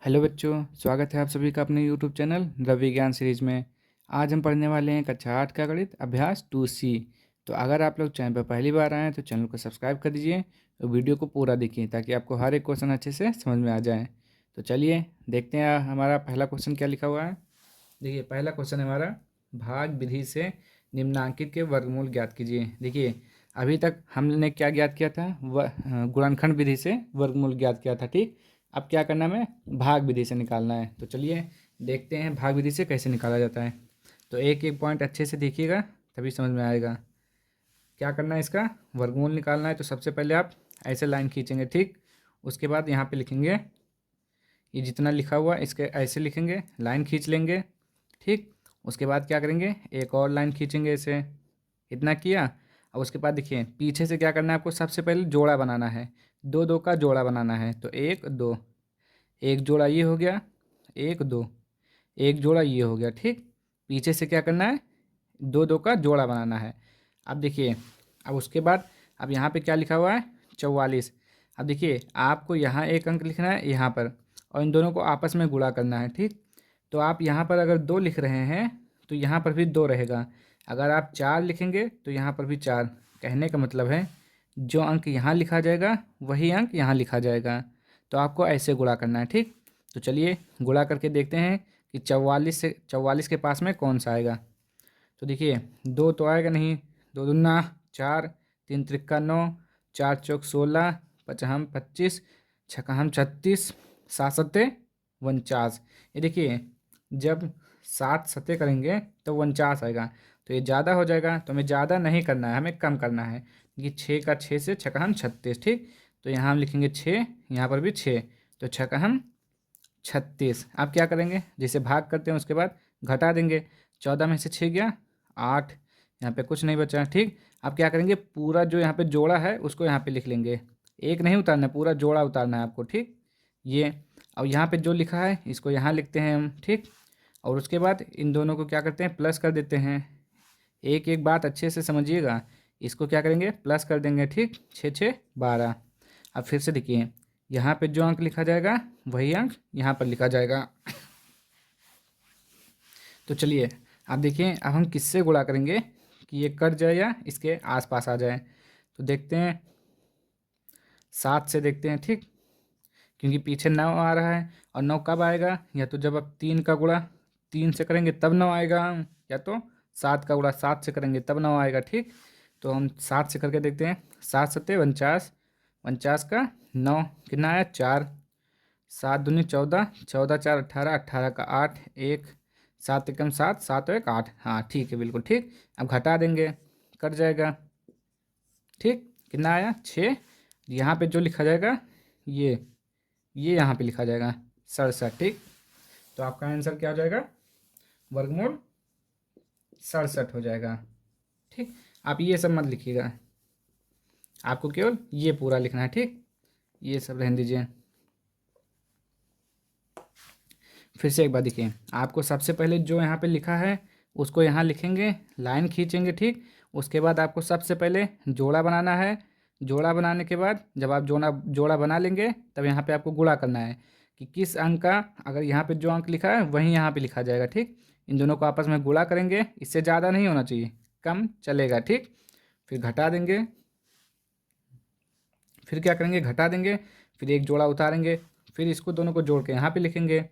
Hello बच्चों, स्वागत है आप सभी का अपने यूट्यूब चैनल द विज्ञान सीरीज में। आज हम पढ़ने वाले हैं कक्षा 8 का गणित अभ्यास 2C। तो अगर आप लोग चैनल पर पहली बार आए हैं तो चैनल को सब्सक्राइब कर दीजिए और वीडियो को पूरा देखिए ताकि आपको हर एक क्वेश्चन अच्छे से समझ में आ जाए। तो चलिए देखते हैं हमारा पहला क्वेश्चन क्या लिखा हुआ है। देखिए पहला क्वेश्चन है हमारा, भाग विधि से निम्नांकित के वर्गमूल ज्ञात कीजिए। देखिए अभी तक हमने क्या ज्ञात किया था, गुणनखंड विधि से वर्गमूल ज्ञात किया था। ठीक, अब क्या करना है, हमें भाग विधि से निकालना है। तो चलिए देखते हैं भाग विधि से कैसे निकाला जाता है। तो एक एक पॉइंट अच्छे से देखिएगा तभी समझ में आएगा। क्या करना है, इसका वर्गमूल निकालना है। तो सबसे पहले आप ऐसे लाइन खींचेंगे, ठीक। उसके बाद यहाँ पे लिखेंगे, ये जितना लिखा हुआ इसके ऐसे लिखेंगे, लाइन खींच लेंगे, ठीक। उसके बाद क्या करेंगे, एक और लाइन खींचेंगे ऐसे, इतना किया। अब उसके बाद देखिए पीछे से क्या करना है आपको, सबसे पहले जोड़ा बनाना है, दो दो का जोड़ा बनाना है। तो एक दो, एक जोड़ा ये हो गया, एक दो, एक जोड़ा ये हो गया, ठीक। पीछे से क्या करना है, दो दो का जोड़ा बनाना है। अब देखिए, अब उसके बाद अब यहाँ पे क्या लिखा हुआ है, 44। अब देखिए आपको यहाँ एक अंक लिखना है यहाँ पर, और इन दोनों को आपस में गुणा करना है, ठीक। तो आप यहाँ पर अगर 2 लिख रहे हैं तो यहाँ पर भी 2 रहेगा। अगर आप 4 लिखेंगे तो यहाँ पर भी 4। कहने का मतलब है जो अंक यहाँ लिखा जाएगा वही अंक यहाँ लिखा जाएगा। तो आपको ऐसे गुणा करना है, ठीक। तो चलिए गुणा करके देखते हैं कि 44 के पास में कौन सा आएगा। तो देखिए 2 तो आएगा नहीं, 2 दूना 4, 3 त्रिक्का 9, 4 चौक 16, पचहम 25, छकहम 36, 7 सत्ते 49। ये देखिए जब 7 सत्ते करेंगे तो 49 आएगा। तो ये ज़्यादा हो जाएगा, तो हमें ज़्यादा नहीं करना है, हमें कम करना है। कि 6 का 6 से छकहम 36, ठीक। तो यहाँ हम लिखेंगे 6, यहाँ पर भी 6, तो छकहम 36। अब क्या करेंगे, जैसे भाग करते हैं उसके बाद घटा देंगे। 14 में से 6 गया 8, यहाँ पे कुछ नहीं बचा, ठीक। अब क्या करेंगे, पूरा जो यहाँ पे जोड़ा है उसको यहाँ पे लिख लेंगे। एक नहीं उतारना है, पूरा जोड़ा उतारना है आपको, ठीक। ये अब यहाँ पे जो लिखा है इसको यहाँ लिखते हैं हम, ठीक। और उसके बाद इन दोनों को क्या करते हैं, प्लस कर देते हैं। एक एक बात अच्छे से समझिएगा, इसको क्या करेंगे, प्लस कर देंगे, ठीक। 6 6 12। अब फिर से देखिए यहाँ पे जो अंक लिखा जाएगा वही अंक यहाँ पर लिखा जाएगा। तो चलिए अब देखिए, अब हम किससे गुणा करेंगे कि ये कट जाए या इसके आसपास आ जाए। तो देखते हैं 7 से देखते हैं, ठीक। क्योंकि पीछे 9 आ रहा है, और 9 कब आएगा, या तो जब आप 3 का गुणा 3 से करेंगे तब 9 आएगा, या तो 7 का गुणा 7 से करेंगे तब 9 आएगा, ठीक। तो हम 7 से करके देखते हैं। 7 सत्ते 49, 49 का 9 कितना आया 4, 7 दूनी 14, 14 4 18, 18 का 8, 1, 7 एकम 7, 7 और 1 8। हाँ ठीक है, बिल्कुल ठीक। अब घटा देंगे, कट जाएगा, ठीक। कितना आया 6। यहाँ पे जो लिखा जाएगा ये यहाँ पे लिखा जाएगा 67, ठीक। तो आपका आंसर क्या हो जाएगा, वर्गमूल 67 हो जाएगा, ठीक। आप ये सब मत लिखिएगा, आपको केवल ये पूरा लिखना है, ठीक। ये सब रहने दीजिए। फिर से एक बार देखिए, आपको सबसे पहले जो यहाँ पे लिखा है उसको यहाँ लिखेंगे, लाइन खींचेंगे, ठीक। उसके बाद आपको सबसे पहले जोड़ा बनाना है। जोड़ा बनाने के बाद जब आप जोड़ा बना लेंगे तब यहाँ पे आपको गुणा करना है कि किस अंक का, अगर यहाँ पे जो अंक लिखा है वहीं यहाँ पे लिखा जाएगा, ठीक। इन दोनों को आपस में गुणा करेंगे, इससे ज़्यादा नहीं होना चाहिए, कम चलेगा, ठीक। फिर घटा देंगे, फिर क्या करेंगे, घटा देंगे, फिर एक जोड़ा उतारेंगे, फिर इसको दोनों को जोड़ के यहाँ पे लिखेंगे,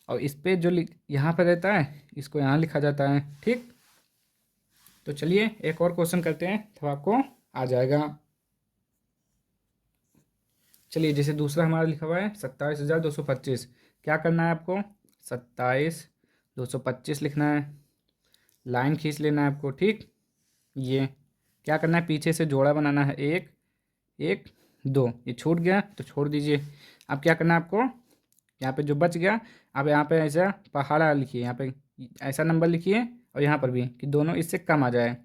और इस पे जो यहाँ पे रहता है इसको यहाँ लिखा जाता है, ठीक। तो चलिए एक और क्वेश्चन करते हैं तो आपको आ जाएगा। चलिए जैसे दूसरा हमारा लिखा हुआ है 27,225। क्या करना है आपको, 27,225 लिखना है, लाइन खींच लेना है आपको, ठीक। ये क्या करना है, पीछे से जोड़ा बनाना है, एक एक 2, ये छूट गया तो छोड़ दीजिए। अब क्या करना है आपको, यहाँ पे जो बच गया, अब यहाँ पे ऐसा पहाड़ा लिखिए, यहाँ पे ऐसा नंबर लिखिए, और यहाँ पर भी कि दोनों इससे कम आ जाए।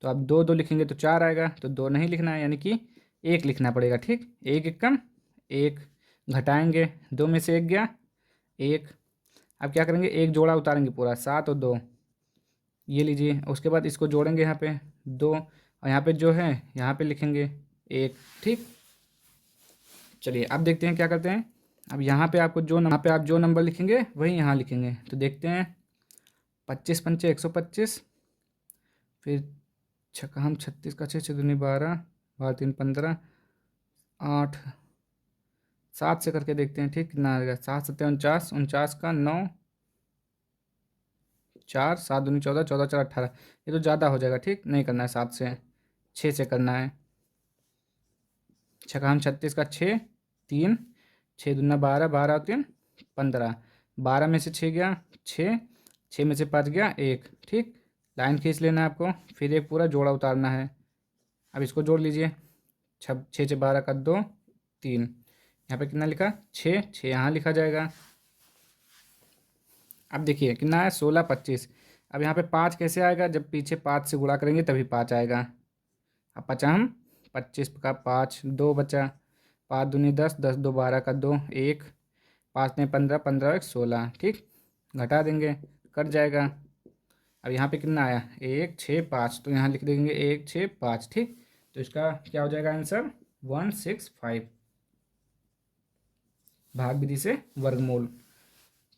तो आप 2 2 लिखेंगे तो 4 आएगा, तो 2 नहीं लिखना है, यानी कि 1 लिखना पड़ेगा, ठीक। एक एक कम 1, घटाएंगे, 2 में से 1 गया 1। अब क्या करेंगे, एक जोड़ा उतारेंगे पूरा, 7 और 2, ये लीजिए। उसके बाद इसको जोड़ेंगे यहाँ पे 2, और यहाँ पे जो है यहाँ पे लिखेंगे 1, ठीक। चलिए अब देखते हैं क्या करते हैं। अब यहाँ पे आपको यहाँ पे आप जो नंबर लिखेंगे वही यहाँ लिखेंगे। तो देखते हैं, 25 पंचे 125, फिर छक्का हम 36 का 6 6 दूनी 12, 12 3 15, 8 7 से करके देखते हैं। ठीक, कितना आएगा? 7 7 49, 49 का 9, 4 7 दूनी 14, 14 4 18। ये तो ज़्यादा हो जाएगा। ठीक, नहीं करना है 7 से, 6 से करना है। छक्का हम 36 का 6 3, 6 दूना 12, 12 और 3 15, 12 में से 6 गया 6, 6 में से 5 गया 1। ठीक, लाइन खींच लेना है आपको, फिर एक पूरा जोड़ा उतारना है। अब इसको जोड़ लीजिए, 6 6 12 का 2 3, यहाँ पे कितना लिखा? 6 6 यहाँ लिखा जाएगा। अब देखिए कितना है? 16 25। अब यहाँ पे 5 कैसे आएगा? जब पीछे 5 से गुणा करेंगे तभी 5 आएगा। अब बचा हम 25 का 5, 2 बचा, 5 दूनी 10, 10 2 12 का 2 1, 5 में 15, 15 1 16। ठीक, घटा देंगे, कट जाएगा। अब यहाँ पे कितना आया? 1 6 5, तो यहाँ लिख देंगे 1 6 5। ठीक, तो इसका क्या हो जाएगा आंसर? 165, भाग विधि से वर्गमूल।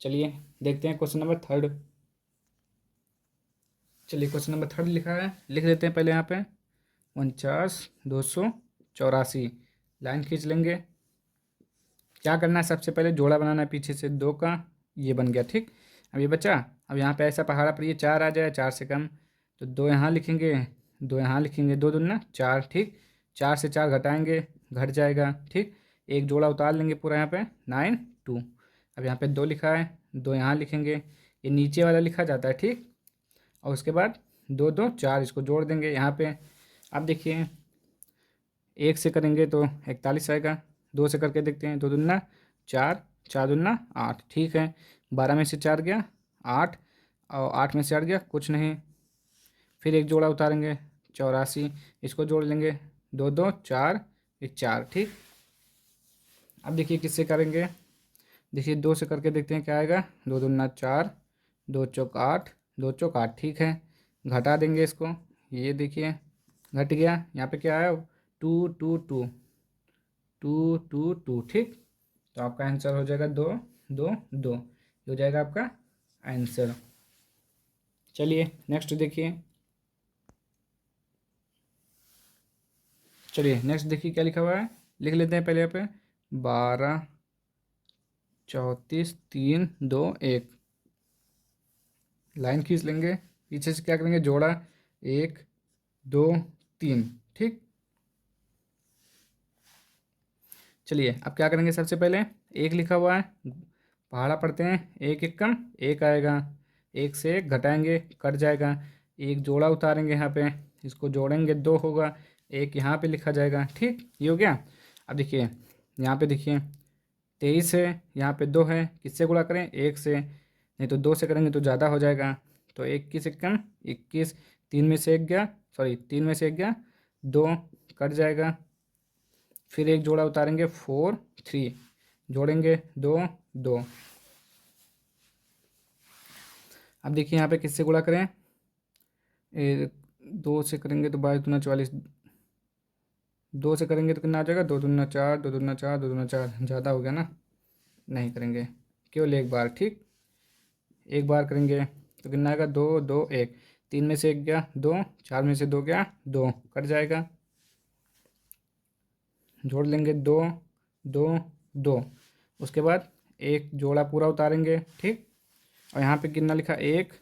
चलिए देखते हैं क्वेश्चन नंबर थर्ड। चलिए क्वेश्चन नंबर थर्ड लिखा है, लिख देते हैं पहले यहाँ पे। 49 284, लाइन खींच लेंगे। क्या करना है? सबसे पहले जोड़ा बनाना है पीछे से 2 का, ये बन गया। ठीक, अब ये बचा। अब यहाँ पे ऐसा पहाड़ा पर ये 4 आ जाए, 4 से कम, तो 2 यहाँ लिखेंगे, 2 यहाँ लिखेंगे, 2 दूना 4। ठीक, 4 से 4 घटाएंगे, घट जाएगा। ठीक, एक जोड़ा उतार लेंगे पूरा यहाँ पे 9 2। अब यहाँ पे 2 लिखा है, 2 यहाँ लिखेंगे, ये नीचे वाला लिखा जाता है। ठीक, और उसके बाद 2 2 4, इसको जोड़ देंगे यहाँ पे। अब देखिए, 1 से करेंगे तो 41 आएगा, 2 से करके देखते हैं, 2 दूना 4, 4 दूना 8। ठीक है, 12 में से 4 गया 8, और 8 में से 8 गया कुछ नहीं। फिर एक जोड़ा उतारेंगे 84, इसको जोड़ लेंगे, 2 2 4 1 4। ठीक, अब देखिए किससे करेंगे। देखिए 2 से करके देखते हैं क्या आएगा। 2 दूना 4, 2 चौक 8, 2 चौक 8। ठीक है, घटा देंगे इसको, ये देखिए घट गया। यहाँ पे क्या आया? 2 2 2 2 2 2। ठीक, तो आपका आंसर हो जाएगा 2 2 2, ये हो जाएगा आपका आंसर। चलिए नेक्स्ट देखिए। चलिए नेक्स्ट देखिए क्या लिखा हुआ है, लिख लेते हैं पहले यहाँ पे। 12 34 3 2 1, लाइन खींच लेंगे, पीछे से क्या करेंगे? जोड़ा 1 2 3। ठीक, चलिए अब क्या करेंगे? सबसे पहले 1 लिखा हुआ है, पहाड़ा पढ़ते हैं, 1 1 कम 1 आएगा, 1 से 1 घटाएंगे, कट जाएगा। एक जोड़ा उतारेंगे यहाँ पे, इसको जोड़ेंगे 2 होगा, 1 यहाँ पे लिखा जाएगा। ठीक, ये हो गया। अब देखिए यहाँ पे देखिए 23 है, यहाँ पे 2 है, किससे गुणा करें? 1 से, नहीं तो 2 से करेंगे तो ज़्यादा हो जाएगा। तो 21 1 कम 21, 3 में से 1 गया, सॉरी 3 में से 1 गया 2, कट जाएगा। फिर एक जोड़ा उतारेंगे 4 3, जोड़ेंगे 2 2। अब देखिए यहाँ पे किससे गुणा करें? 2 से करेंगे तो 22 दूना 44, 2 से करेंगे तो कितना आ जाएगा? 2 दूना 4, 2 दूना 4, 2 दूना 4, ज़्यादा हो गया ना, नहीं करेंगे, केवल एक बार। ठीक, एक बार करेंगे तो कितना आएगा? 2 2 1, 3 में से 1 गया 2, 4 में से 2 गया 2, कट जाएगा। जोड़ लेंगे 2 2 2, उसके बाद एक जोड़ा पूरा उतारेंगे। ठीक, और यहाँ पे कितना लिखा? 1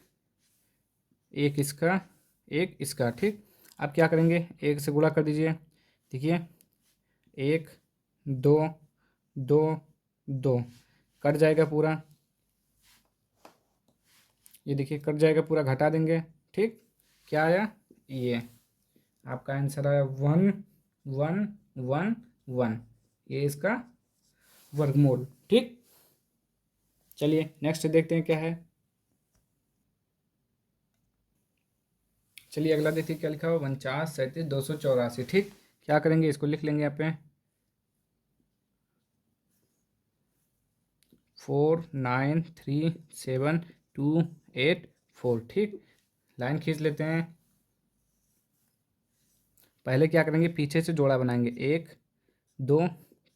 1 इसका 1 इसका। ठीक, अब क्या करेंगे? 1 से गुणा कर दीजिए, देखिए 1 2 2 2, कट जाएगा पूरा, ये देखिए कट जाएगा पूरा, घटा देंगे। ठीक, क्या आया? ये आपका आंसर आया 1 1 1 1, ये इसका वर्गमूल। ठीक, चलिए नेक्स्ट देखते हैं क्या है। चलिए अगला देखिए क्या लिखा हुआ, 49 37 284। ठीक, क्या करेंगे? इसको लिख लेंगे यहाँ पे 4 9 3 7 2 8 4। ठीक, लाइन खींच लेते हैं। पहले क्या करेंगे? पीछे से जोड़ा बनाएंगे 1 2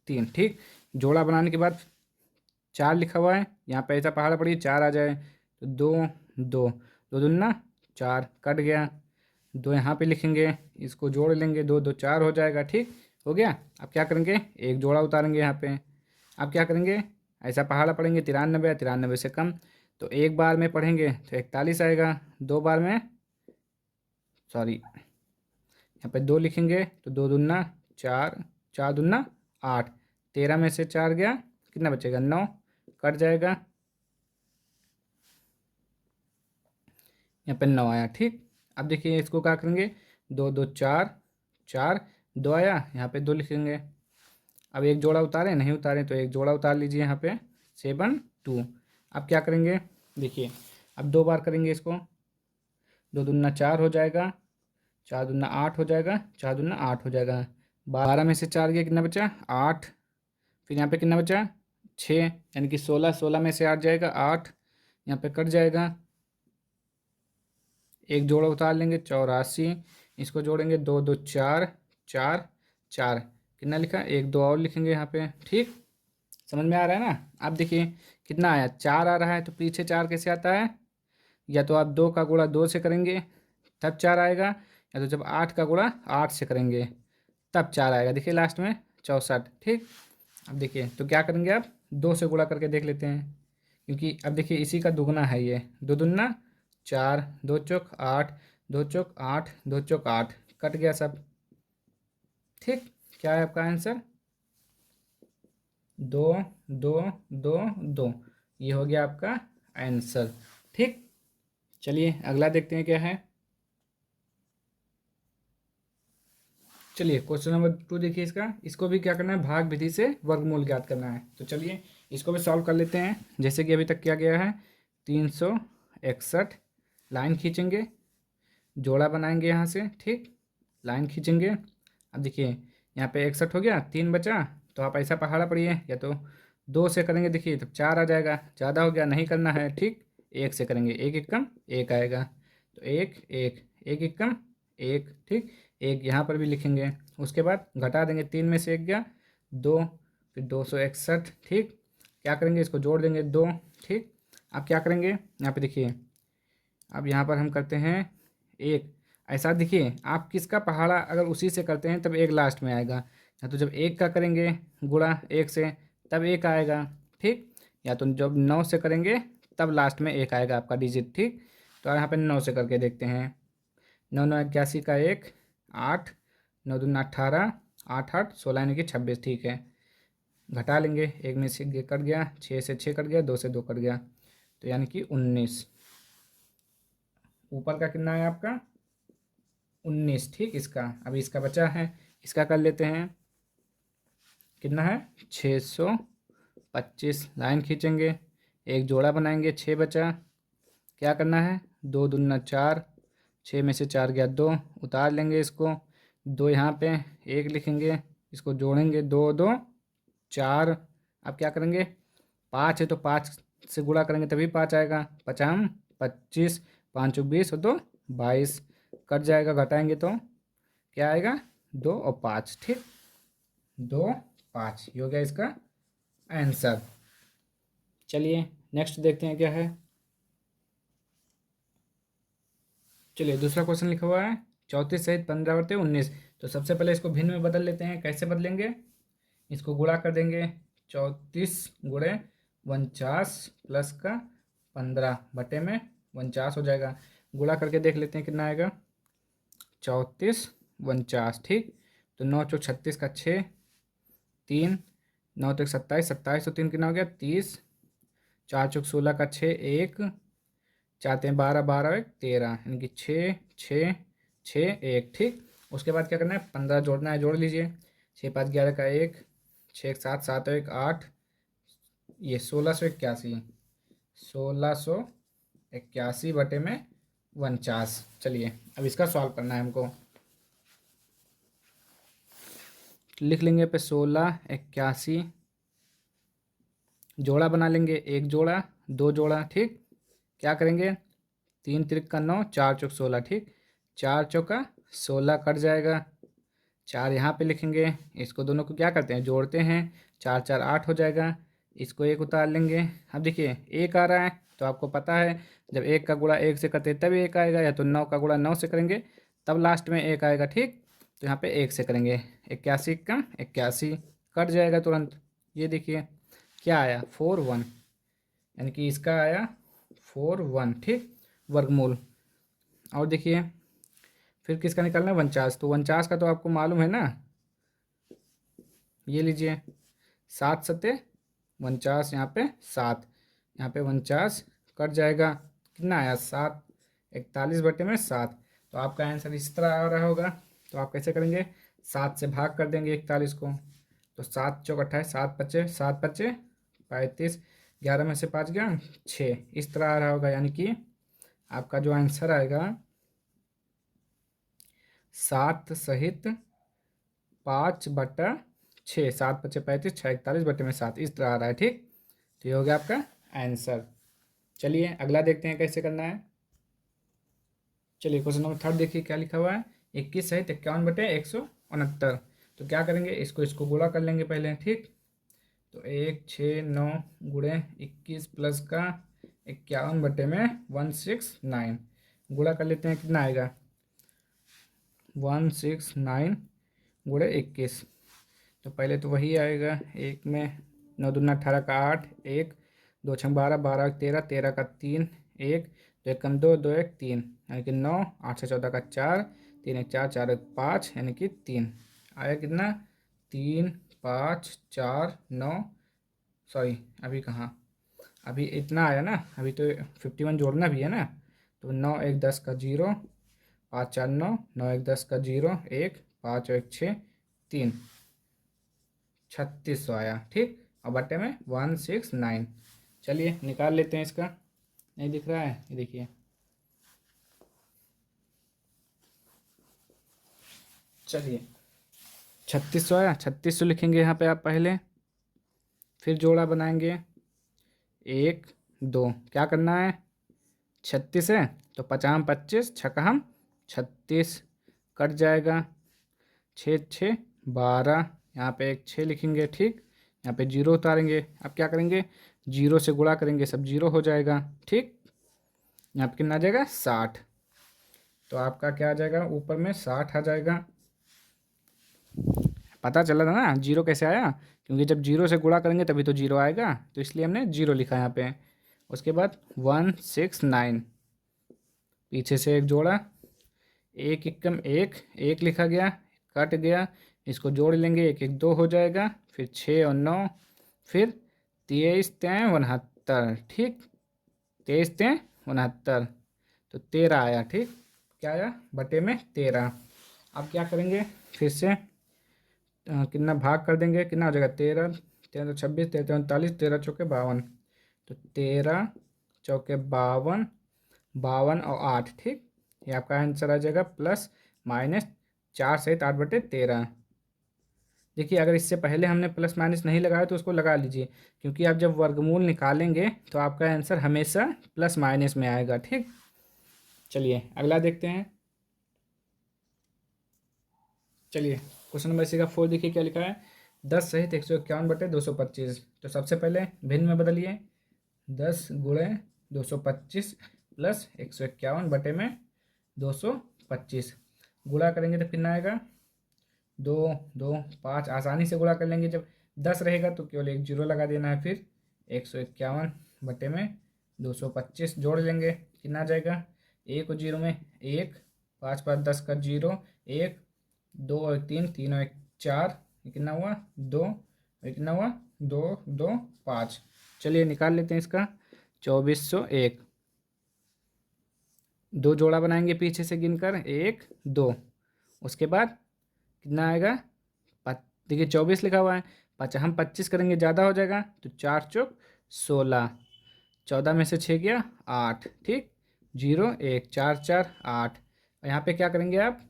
3। ठीक, जोड़ा बनाने के बाद 4 लिखा हुआ है, यहाँ पे ऐसा पहाड़ा पड़िए 4 आ जाए तो 2 2 2 दूना 4 कट गया। 2 यहाँ पे लिखेंगे, इसको जोड़ लेंगे, 2 2 4 हो जाएगा। ठीक हो गया। अब क्या करेंगे, एक जोड़ा उतारेंगे यहाँ पे। अब क्या करेंगे, ऐसा पहाड़ा पढ़ेंगे 93 है, 93 से कम, तो एक बार में पढ़ेंगे तो 41 आएगा। 2 बार में, सॉरी, यहाँ पे 2 लिखेंगे तो 2 दूना 4, 4 दूना 8, 13 में से 4 गया, कितना बचेगा 9, कट जाएगा। यहाँ पे 9 आया। ठीक, अब देखिए इसको क्या करेंगे, 2 2 4, 4 2 आया, यहाँ पे 2 लिखेंगे। अब एक जोड़ा उतारें, नहीं उतारें तो एक जोड़ा उतार लीजिए यहाँ पे, 7 2। अब क्या करेंगे, देखिए अब 2 बार करेंगे इसको, 2 दूना 4 हो जाएगा, 4 दूना 8 हो जाएगा, 4 दूना 8 हो जाएगा। 12 में से 4 गया, कितना बचा 8, फिर यहाँ पे कितना बचा 6, यानी कि 16, 16 में से 8 जाएगा 8, यहाँ पे कट जाएगा। एक जोड़ा उतार लेंगे 84, इसको जोड़ेंगे 2 2 4, 4 4, कितना लिखा, एक दो और लिखेंगे यहाँ पे। ठीक, समझ में आ रहा है ना। अब देखिए कितना आया, 4 आ रहा है, तो पीछे 4 कैसे आता है, या तो आप 2 का गुणा 2 से करेंगे तब 4 आएगा, या तो जब 8 का गुणा 8 से करेंगे तब 4 आएगा। देखिए लास्ट में 64। ठीक, अब देखिए तो क्या करेंगे, आप 2 से गुणा करके देख लेते हैं, क्योंकि अब देखिए इसी का दुगना है ये, 2 दूना 4, 2 चौक 8, 2 चौक 8, 2 चौक 8, कट गया सब। ठीक, क्या है आपका आंसर, 2 2 2 2, ये हो गया आपका आंसर। ठीक, चलिए अगला देखते हैं क्या है। चलिए क्वेश्चन नंबर 2 देखिए, इसको भी क्या करना है, भाग विधि से वर्गमूल ज्ञात करना है। तो चलिए इसको भी सॉल्व कर लेते हैं, जैसे कि अभी तक किया गया है। 361 लाइन खींचेंगे, जोड़ा बनाएंगे यहाँ से। ठीक, लाइन खींचेंगे। अब देखिए यहाँ पे 61 हो गया, 3 बचा, तो आप ऐसा पहाड़ा पड़िए, या तो 2 से करेंगे, देखिए तब 4 आ जाएगा, ज़्यादा हो गया, नहीं करना है। ठीक, 1 से करेंगे, एक एक कम 1 आएगा, तो 1 1 1 एक कम 1। ठीक, एक यहाँ पर भी लिखेंगे, उसके बाद घटा देंगे, 3 में से 1 गया 2, फिर 261। ठीक, क्या करेंगे, इसको जोड़ देंगे 2। ठीक, अब क्या करेंगे, यहाँ पे देखिए, अब यहाँ पर हम करते हैं एक, ऐसा देखिए आप किसका पहाड़ा अगर उसी से करते हैं तब एक लास्ट में आएगा, या तो जब एक का करेंगे गुणा एक से तब एक आएगा। ठीक, या तो जब 9 से करेंगे तब लास्ट में एक आएगा आपका डिजिट। ठीक, तो यहाँ पे 9 से करके देखते हैं, 9 9 81 का 1, 8 9 दूना 18, 8 8 16 यानी कि 26। ठीक है, घटा लेंगे, एक में से कट गया, 6 से 6 कट गया, 2 से 2 कट गया, तो यानी कि 19। ऊपर का कितना है आपका 19। ठीक, इसका अभी इसका बचा है, इसका कर लेते हैं, कितना है 625। लाइन खींचेंगे, एक जोड़ा बनाएंगे, 6 बचा, क्या करना है, 2 दूना 4, 6 में से 4 गया 2, उतार लेंगे इसको, 2 यहाँ पे 1 लिखेंगे, इसको जोड़ेंगे, 2 2 4। अब क्या करेंगे, 5 है तो 5 से गुणा करेंगे तभी 5 आएगा, 5 25, 5 20 हो तो 22, कट जाएगा, घटाएंगे तो क्या आएगा 2 और 5। ठीक, 2 5, ये हो गया इसका आंसर। चलिए नेक्स्ट देखते हैं क्या है। चलिए दूसरा क्वेश्चन लिखा हुआ है, 34 सहित 15 बटे 19। तो सबसे पहले इसको भिन्न में बदल लेते हैं, कैसे बदलेंगे, इसको गुणा कर देंगे, 34 गुणे 49 प्लस का 15 बटे में 49 हो जाएगा। गुणा करके देख लेते हैं कितना आएगा, 34 49। ठीक, तो 9 चौक 36 का 6, 3 9 तक 27, 27 तो 3 कितना हो गया 30, 4 चौक 16 का 6, 1 चाहते हैं 12, 12 1 13, यानी कि 6 6 6 1। ठीक, उसके बाद क्या करना है, 15 जोड़ना है, जोड़ लीजिए, 6 5 11 का 1, 6 7 7 1 8, ये 1681, 1681 बटे में 49। चलिए अब इसका सॉल्व करना है हमको, लिख लेंगे पे 1681, जोड़ा बना लेंगे, एक जोड़ा 2 जोड़ा। ठीक, क्या करेंगे, 3 त्रिक का 9, 4 चौक 16। ठीक, 4 चौका 16 कट जाएगा, 4 यहाँ पे लिखेंगे, इसको दोनों को क्या करते हैं जोड़ते हैं, 4 4 8 हो जाएगा, इसको एक उतार लेंगे। अब देखिए एक आ रहा है तो आपको पता है जब एक का गुणा एक से करते हैं तब एक आएगा, या तो 9 का गुणा 9 से करेंगे तब लास्ट में एक आएगा। ठीक, तो यहाँ पे एक से करेंगे, 81 कम 81 कट जाएगा तुरंत। ये देखिए क्या आया 4 1, यानी कि इसका आया 4 1। ठीक, वर्गमूल। और देखिए फिर किसका निकालना है 49, तो 49 का तो आपको मालूम है ना, ये लीजिए 7 सत्ते 49, यहाँ पे 7, यहाँ पे 49 कट जाएगा, कितना आया 7, 41/7। तो आपका आंसर इस तरह आ रहा होगा। तो आप कैसे करेंगे, 7 से भाग कर देंगे 41 को, तो 7 चौक 28, 7 पच्चे 35, 11 में से 5 गया 6, इस तरह आ रहा होगा। यानी कि आपका जो आंसर आएगा 7 सहित 5/6, 7 × 5 = 35, 6 41/7, इस तरह आ रहा है। ठीक, तो ये हो गया आपका आंसर। चलिए अगला देखते हैं कैसे करना है। चलिए क्वेश्चन नंबर 3 देखिए क्या लिखा हुआ है, 21 सहित 51/169। तो क्या करेंगे, इसको गुणा कर लेंगे पहले। ठीक, तो 1 6 9 गुणे 21 प्लस का 51/169 गुणा कर लेते हैं, कितना आएगा 169 गुणे 21। तो पहले तो वही आएगा, एक में 9 दूना 18 का 8, 1 2 6 12, 12 13, 13 का 3, 1 2 1 2, 2 1 3, यानी कि 9, 8 से 14 का 4, 3 1 4, 4 1 5, यानी कि 3 आया। कितना 3 5 4 9, सॉरी अभी कहाँ, अभी इतना आया ना, अभी तो 51 जोड़ना भी है ना। तो 9 1 10 का 0, 5 4 9, 9 1 10 का 0 1, 5 1 6 3, 3600 आया। ठीक, और बट्टे में 169। चलिए निकाल लेते हैं इसका, नहीं दिख रहा है, ये देखिए। चलिए 3600 आया, 3600 लिखेंगे यहाँ पे आप पहले, फिर जोड़ा बनाएंगे 1 2, क्या करना है 36 है तो 50 25, छक्का हम 36 कट जाएगा, 6 6 12, यहाँ पे एक 6 लिखेंगे। ठीक, यहाँ पे 0 उतारेंगे। अब क्या करेंगे, 0 से गुणा करेंगे, सब 0 हो जाएगा। ठीक, यहाँ पे कितना आ जाएगा 60, तो आपका क्या आ जाएगा ऊपर में 60 आ जाएगा। पता चला था ना 0 कैसे आया, क्योंकि जब 0 से गुणा करेंगे तभी तो 0 आएगा, तो इसलिए हमने 0 लिखा यहाँ पे। उसके बाद 169, पीछे से एक जोड़ा, एक एकम एक, एक लिखा गया कट गया, इसको जोड़ लेंगे, 1 1 2 हो जाएगा, फिर 6 और 9, फिर 23 3 69। ठीक, 23 3 69, तो 13 आया। ठीक, क्या आया बटे में 13। अब क्या करेंगे, फिर से कितना भाग कर देंगे, कितना हो जाएगा 13 13 26, 13 39, 13 चौके 52, तो 13 चौके 52, 52 और 8। ठीक, ये आपका आंसर आ जाएगा प्लस माइनस 4 सहित 8/13। देखिए अगर इससे पहले हमने प्लस माइनस नहीं लगाया तो उसको लगा लीजिए, क्योंकि आप जब वर्गमूल निकालेंगे तो आपका आंसर हमेशा प्लस माइनस में आएगा। ठीक, चलिए अगला देखते हैं। चलिए क्वेश्चन नंबर 4 देखिए क्या लिखा है, 10 सहित 151/225। तो सबसे पहले भिन्न में बदलिए, 10 गुणे 225 प्लस 151/225 गुणा करेंगे तो कितना आएगा 2 2 5, आसानी से गुणा कर लेंगे। जब 10 रहेगा तो केवल एक जीरो लगा देना है, फिर 151/225 जोड़ लेंगे, कितना आ जाएगा, 1 और 0 में 1, 5 5 10 का 0, 1 2 और 3, 3 और 1 4, कितना हुआ 2, कितना हुआ 2 2 5। चलिए निकाल लेते हैं इसका, 2401, दो जोड़ा बनाएंगे पीछे से गिनकर 1 2, उसके बाद कितना आएगा, देखिए 24 लिखा हुआ है, हम 25 करेंगे ज़्यादा हो जाएगा, तो 4 चौक 16, 14 में से 6 गया 8। ठीक, 0 1 4 4 8, और यहाँ पे क्या करेंगे आप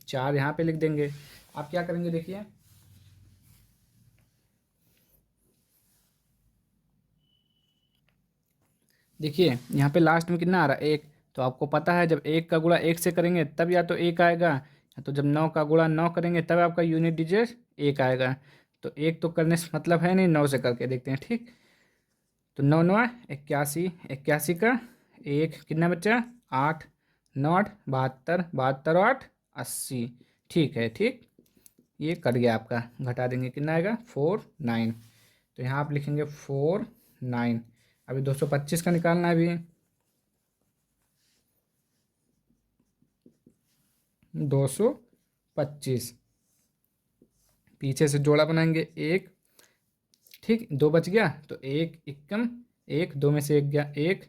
4 यहाँ पे लिख देंगे। आप क्या करेंगे देखिए, देखिए यहाँ पे लास्ट में कितना आ रहा है 1, तो आपको पता है जब 1 का गुणा 1 से करेंगे तब या तो 1 आएगा, या तो जब 9 का गुणा 9 करेंगे तब आपका यूनिट डिजिट 1 आएगा। तो 1 तो करने से मतलब है नहीं, 9 से करके देखते हैं। ठीक, तो 9 9 81, 81 का एक कितना बच्चा 8, 9 8 72, 72 8 80। ठीक है, ठीक, ये कट गया आपका, घटा देंगे कितना आएगा 4 9। तो यहाँ आप लिखेंगे 4 9। अभी 225 का निकालना है। अभी 225 पीछे से जोड़ा बनाएंगे एक, ठीक, दो बच गया तो एक इक्कम एक, दो में से एक गया एक,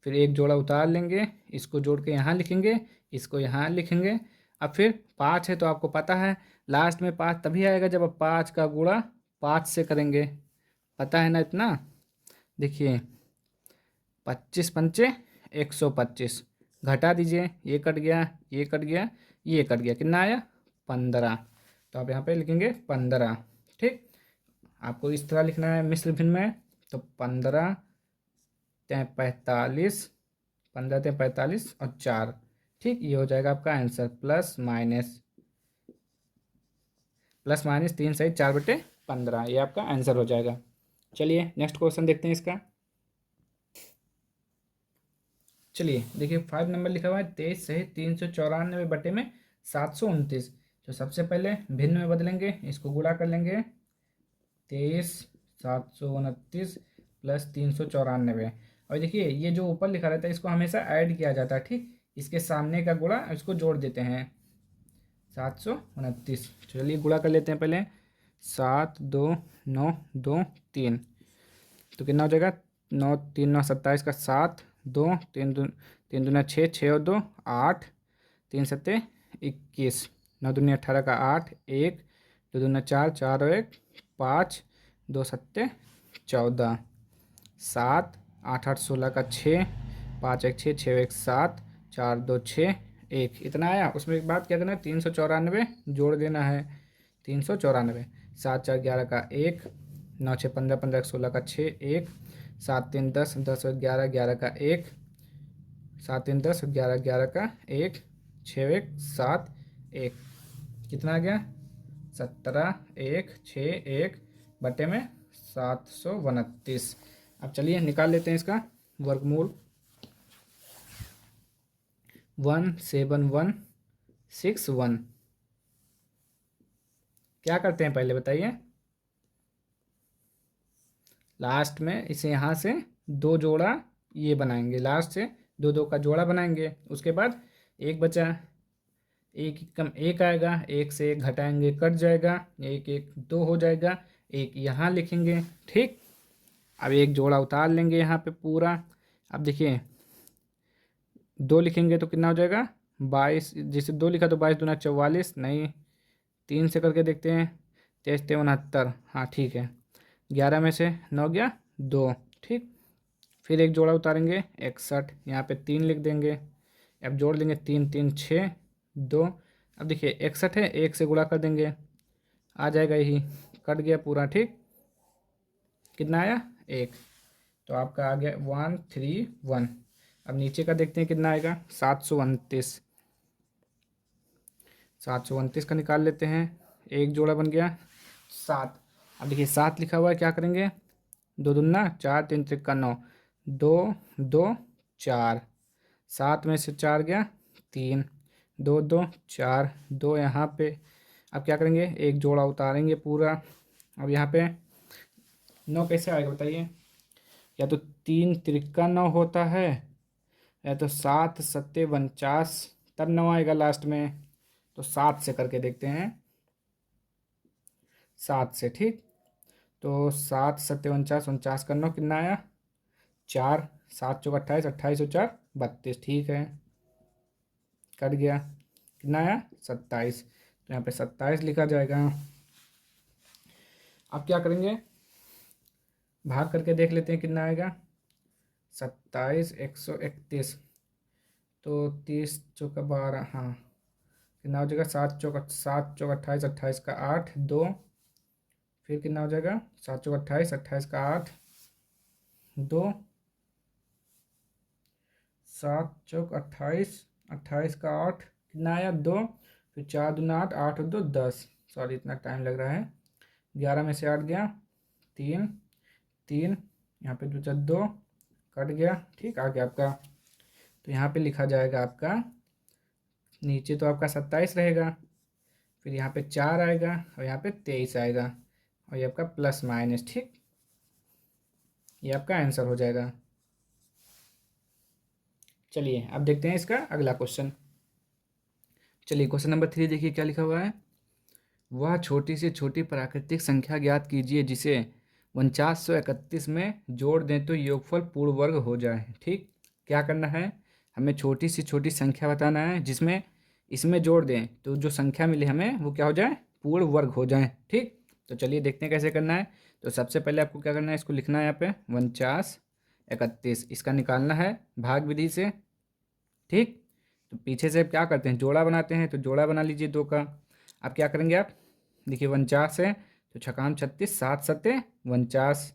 फिर एक जोड़ा उतार लेंगे, इसको जोड़ के यहाँ लिखेंगे, इसको यहाँ लिखेंगे। अब फिर 5 है तो आपको पता है लास्ट में 5 तभी आएगा जब आप 5 का गुणा 5 से करेंगे, पता है ना इतना। देखिए 25 पंचे 125, घटा दीजिए, ये कट गया, ये कट गया, ये कट गया, कितना आया 15। तो आप यहाँ पे लिखेंगे 15। ठीक, आपको इस तरह लिखना है मिश्र भिन्न में। तो 15 तें 45, 15 तें 45 और 4। ठीक, ये हो जाएगा आपका आंसर। प्लस माइनस 3 सही 4/15, ये आपका आंसर हो जाएगा। चलिए नेक्स्ट क्वेश्चन देखते हैं इसका। चलिए देखिए 5 नंबर लिखा हुआ है 23 सही 394/729। तो सबसे पहले भिन्न में बदलेंगे, इसको गुणा कर लेंगे, 23 729 प्लस 394। और देखिए ये जो ऊपर लिखा रहता है इसको हमेशा ऐड किया जाता है, ठीक, इसके सामने का गुणा इसको जोड़ देते हैं 729। चलिए गुणा कर लेते हैं पहले, 7 2 9 2 3, तो कितना हो जाएगा 9 3 9 27 का 7 2 3 3 दूना 6 6 और 2 8 3 7 21 9 दूनी 18 का 8 1 2 दूना 4 4 और 1 5 2 7 14 7 8 8 16 का 6 5 1 6 6 1 7 4 2 6 1, इतना आया। उसमें एक बात क्या करना है 394 जोड़ देना है, 394, 7 4 11 का 1 9 6 15 15 16 का 6 1 7 3 10 10 और 11 11 का 1 7 3 10 11 11 का 1 6 1 7 1, कितना आ गया 17 1 6 1 बटे में 729। अब चलिए निकाल लेते हैं इसका वर्गमूल। 17161। क्या करते हैं पहले बताइए, लास्ट में इसे यहाँ से दो जोड़ा ये बनाएंगे, लास्ट से दो दो का जोड़ा बनाएंगे, उसके बाद एक बचा, एक कम एक आएगा, एक से एक घटाएंगे कट जाएगा, एक एक दो हो जाएगा, एक यहाँ लिखेंगे। ठीक, अब एक जोड़ा उतार लेंगे यहाँ पे पूरा। अब देखिए दो लिखेंगे तो कितना हो जाएगा 22, जैसे दो लिखा तो 22 दूना 44, नहीं 3 से करके देखते हैं, 23 3 69, हाँ ठीक है, 11 में से 9 गया 2। ठीक, फिर एक जोड़ा उतारेंगे 61, यहाँ पे 3 लिख देंगे, अब जोड़ देंगे 3 3 6 2। अब देखिए 61 है, एक से गुणा कर देंगे, आ जाएगा यही, कट गया पूरा। ठीक, कितना आया 1, तो आपका आ गया 131। अब नीचे का देखते हैं कितना आएगा 729, 729 का निकाल लेते हैं, एक जोड़ा बन गया 7। अब देखिए 7 लिखा हुआ है, क्या करेंगे, दो दूना 4 3 त्रिका 9 2 2 4, 7 में से 4 गया 3 2 2 4 2 यहाँ पे। अब क्या करेंगे एक जोड़ा उतारेंगे पूरा। अब यहाँ पे 9 कैसे आएगा बताइए, या तो 3 त्रिका 9 होता है, या तो 7 7 49, तब 9 आएगा लास्ट में। तो 7 से करके देखते हैं, 7 से। ठीक, तो 7 7 49, 49 का 9 कितना आया 4, 7 चौक 28, 28 और 4 32। ठीक है, कट गया, कितना आया 27, तो यहाँ पे 27 लिखा जाएगा। अब क्या करेंगे भाग करके देख लेते हैं कितना आएगा 27 131, तो 30 चौका 12, हाँ कितना हो जाएगा 7 चौक 28, 28 का 8 2, फिर कितना हो जाएगा 7 चौक 28, 28 का 8 2, 7 चौक 28, 28 का 8 कितना आया 2, फिर 4 दूना 8, 8 और 2 10, सॉरी इतना टाइम लग रहा है, 11 में से 8 गया 3 3 यहाँ पे 2 कट गया, ठीक, आ गया आपका। तो यहाँ पे लिखा जाएगा आपका, नीचे तो आपका 27 रहेगा, फिर यहाँ पे 4 आएगा और यहाँ पे 23 आएगा और ये आपका प्लस माइनस, ठीक, ये आपका आंसर हो जाएगा। चलिए अब देखते हैं इसका अगला क्वेश्चन। चलिए क्वेश्चन नंबर 3 देखिए क्या लिखा हुआ है। वह छोटी से छोटी प्राकृतिक संख्या ज्ञात कीजिए जिसे 4931 में जोड़ दें तो योगफल पूर्ण वर्ग हो जाए। ठीक, क्या करना है, हमें छोटी से छोटी संख्या बताना है जिसमें इसमें जोड़ दें तो जो संख्या मिले हमें वो क्या हो जाए, पूर्ण वर्ग हो जाए। ठीक, तो चलिए देखते हैं कैसे करना है। तो सबसे पहले आपको क्या करना है, इसको लिखना है यहाँ पे 4931, इसका निकालना है भाग विधि से। ठीक, तो पीछे से क्या करते हैं, जोड़ा बनाते हैं, तो जोड़ा बना लीजिए 2 का। अब क्या करेंगे आप, देखिए 49 है तो छकाम 36, 7 सत्ते 49,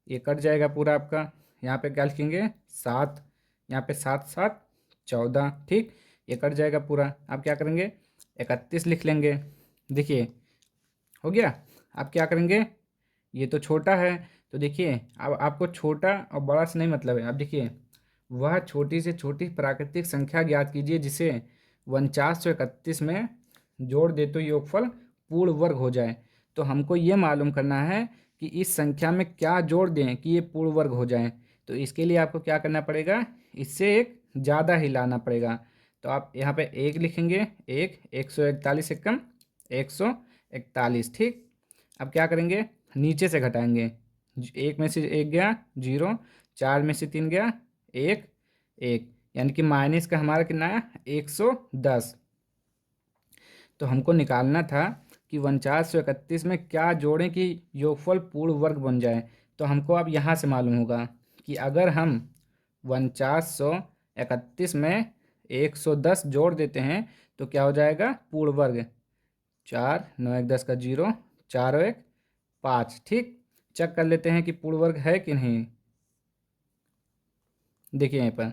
ये कट जाएगा पूरा आपका। यहाँ पे क्या लिखेंगे 7, यहाँ पे 7 7 14, ठीक, ये कट जाएगा पूरा। अब क्या करेंगे 31 लिख लेंगे, देखिए हो गया। अब क्या करेंगे, ये तो छोटा है तो देखिए अब आपको छोटा और बड़ा से नहीं मतलब है। अब देखिए वह छोटी से छोटी प्राकृतिक संख्या ज्ञात कीजिए जिसे 4931 में जोड़ दे तो योगफल पूर्ण वर्ग हो जाए। तो हमको ये मालूम करना है कि इस संख्या में क्या जोड़ दें कि ये पूर्ण वर्ग हो जाए। तो इसके लिए आपको क्या करना पड़ेगा, इससे एक ज़्यादा ही लाना पड़ेगा। तो आप यहाँ पे एक लिखेंगे, 141 एकम 141, ठीक। अब क्या करेंगे, नीचे से घटाएंगे, एक में से एक गया 0, 4 में से 3 गया 1 1, यानी कि माइनस का हमारा कितना है 110। तो हमको निकालना था कि 4931 में क्या जोड़ें कि योगफल पूर्ण वर्ग बन जाए। तो हमको अब यहाँ से मालूम होगा कि अगर हम 4931 में 110 जोड़ देते हैं तो क्या हो जाएगा पूर्ण वर्ग, 4 9 1 10 का 0, 4 और 1 5, ठीक। चेक कर लेते हैं कि पूर्ण वर्ग है कि नहीं। देखिए यहाँ पर